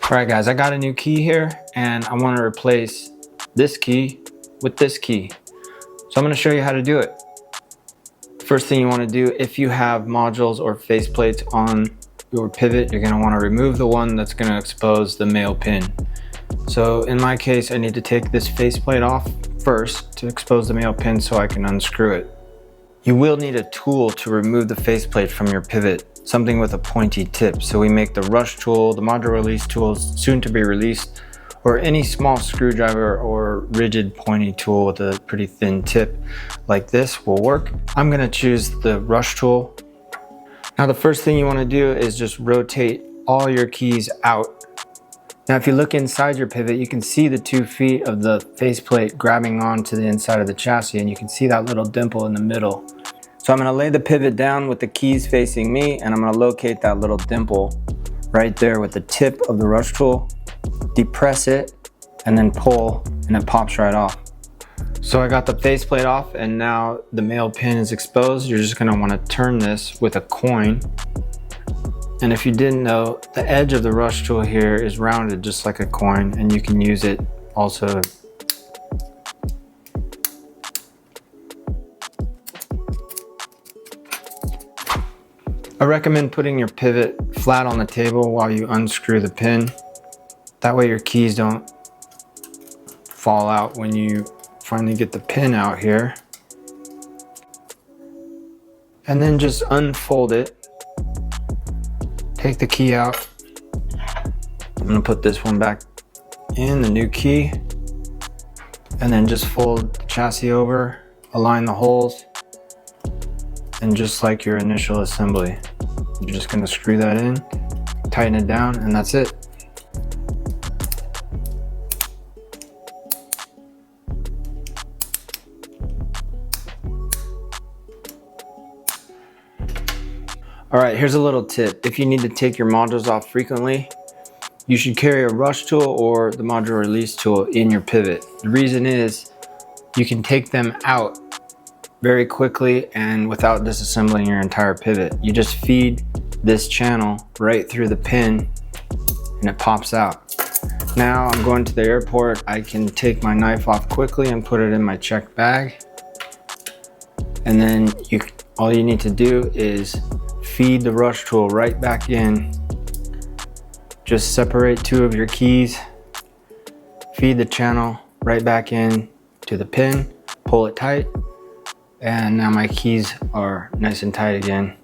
All right guys, I got a new key here and I want to replace this key with this key. So I'm going to show you how to do it. First thing you want to do, if you have modules or faceplates on your pivot, you're going to want to remove the one that's going to expose the male pin. So in my case, I need to take this faceplate off first to expose the male pin so I can unscrew it. You will need a tool to remove the faceplate from your pivot, something with a pointy tip. So we make the rush tool, the module release tools, soon to be released, or any small screwdriver or rigid pointy tool with a pretty thin tip like this will work. I'm gonna choose the rush tool. Now the first thing you wanna do is just rotate all your keys out. Now if you look inside your pivot, you can see the 2 feet of the faceplate grabbing onto the inside of the chassis, and you can see that little dimple in the middle. So I'm gonna lay the pivot down with the keys facing me, and I'm gonna locate that little dimple right there with the tip of the rush tool, depress it, and then pull, and it pops right off. So I got the faceplate off, and now the male pin is exposed. You're just gonna wanna turn this with a coin. And if you didn't know, the edge of the rush tool here is rounded just like a coin, and you can use it also. I recommend putting your pivot flat on the table while you unscrew the pin. That way your keys don't fall out when you finally get the pin out here. And then just unfold it. Take the key out. I'm gonna put this one back in, the new key. And then just fold the chassis over, align the holes. And just like your initial assembly, you're just gonna screw that in, tighten it down, and that's it. All right, here's a little tip. If you need to take your modules off frequently, you should carry a rush tool or the module release tool in your pivot. The reason is you can take them out very quickly and without disassembling your entire pivot. You just feed this channel right through the pin and it pops out. Now I'm going to the airport. I can take my knife off quickly and put it in my checked bag. And then all you need to do is feed the rush tool right back in. Just separate 2 of your keys, feed the channel right back in to the pin, pull it tight, and now my keys are nice and tight again.